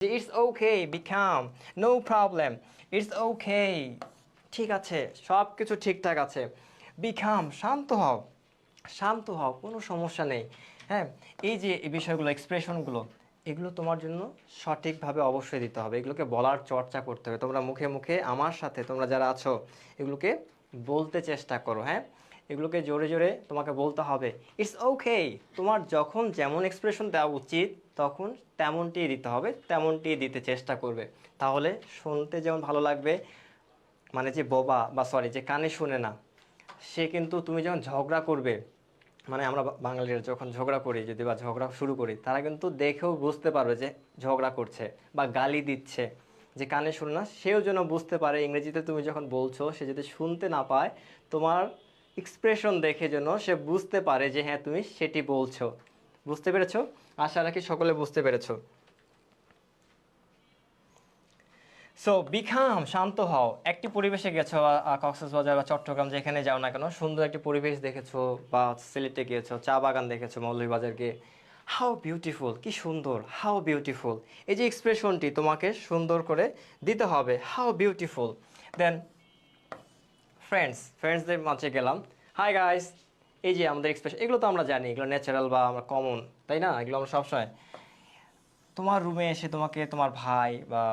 It's okay, become, no problem, it's okay, ঠিক আছে, সব কিছু ঠিকঠাক আছে। বিকাম, শান্ত হও, শান্ত হও, কোনো সমস্যা নেই। হ্যাঁ, এই যে এই বিষয়গুলো, এক্সপ্রেশনগুলো, এগুলো তোমার জন্য সঠিকভাবে অবশ্যই দিতে হবে, এগুলোকে বলার চর্চা করতে হবে। তোমরা মুখে মুখে আমার সাথে, তোমরা যারা আছো, এগুলোকে বলতে চেষ্টা করো। হ্যাঁ, এগুলোকে জোরে জোরে তোমাকে বলতে হবে। ইটস ওকে, তোমার যখন যেমন এক্সপ্রেশন দেওয়া উচিত তখন তেমনটিই দিতে হবে, তেমনটিই দিতে চেষ্টা করবে। তাহলে শুনতে যেমন ভালো লাগবে, মানে যে বোবা বা সরি যে কানে শুনে না, সে কিন্তু তুমি যখন ঝগড়া করবে, মানে আমরা বাঙালিরা যখন ঝগড়া করি, যদি বা ঝগড়া শুরু করি, তারা কিন্তু দেখেও বুঝতে পারবে যে ঝগড়া করছে বা গালি দিচ্ছে। যে কানে শুনে না, সেও যেন বুঝতে পারে ইংরেজিতে তুমি যখন বলছো, সে যদি শুনতে না পায়, তোমার এক্সপ্রেশন দেখে যেন সে বুঝতে পারে যে হ্যাঁ তুমি সেটি বলছো। বুঝতে পেরেছো? আশা রাখি সকলে বুঝতে পেরেছো। সো বিখাম, শান্ত হও। একটি পরিবেশে গেছো, কক্সবাজার বা চট্টগ্রাম যেখানে যাও না কেন, সুন্দর একটি পরিবেশ দেখেছো, বা সিলেটে গিয়েছো, চা বাগান দেখেছো, মৌলভীবাজার গিয়ে, হাউ বিউটিফুল, কি সুন্দর, হাউ বিউটিফুল। এই যে এক্সপ্রেশনটি তোমাকে সুন্দর করে দিতে হবে, হাউ বিউটিফুল। দেন ফ্রেন্ডসদের মাঝে গেলাম, হাই গাইস। এই যে আমাদের এক্সপ্রেশন, এগুলো তো আমরা জানি, এগুলো ন্যাচারাল বা আমরা কমন, তাই না? এগুলো আমরা সবসময়, তোমার রুমে এসে তোমাকে তোমার ভাই বা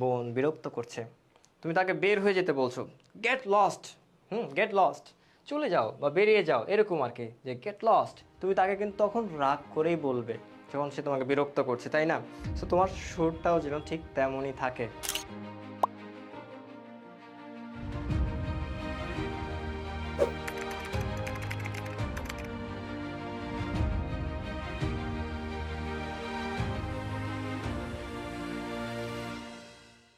বোন বিরক্ত করছে, তুমি তাকে বের হয়ে যেতে বলছো, গেট লস্ট। গেট লস্ট, চলে যাও বা বেরিয়ে যাও, এরকম আর কি, যে গেট লস্ট। তুমি তাকে কিন্তু তখন রাগ করেই বলবে, যখন সে তোমাকে বিরক্ত করছে, তাই না? সো তোমার সুরটাও যেন ঠিক তেমনই থাকে।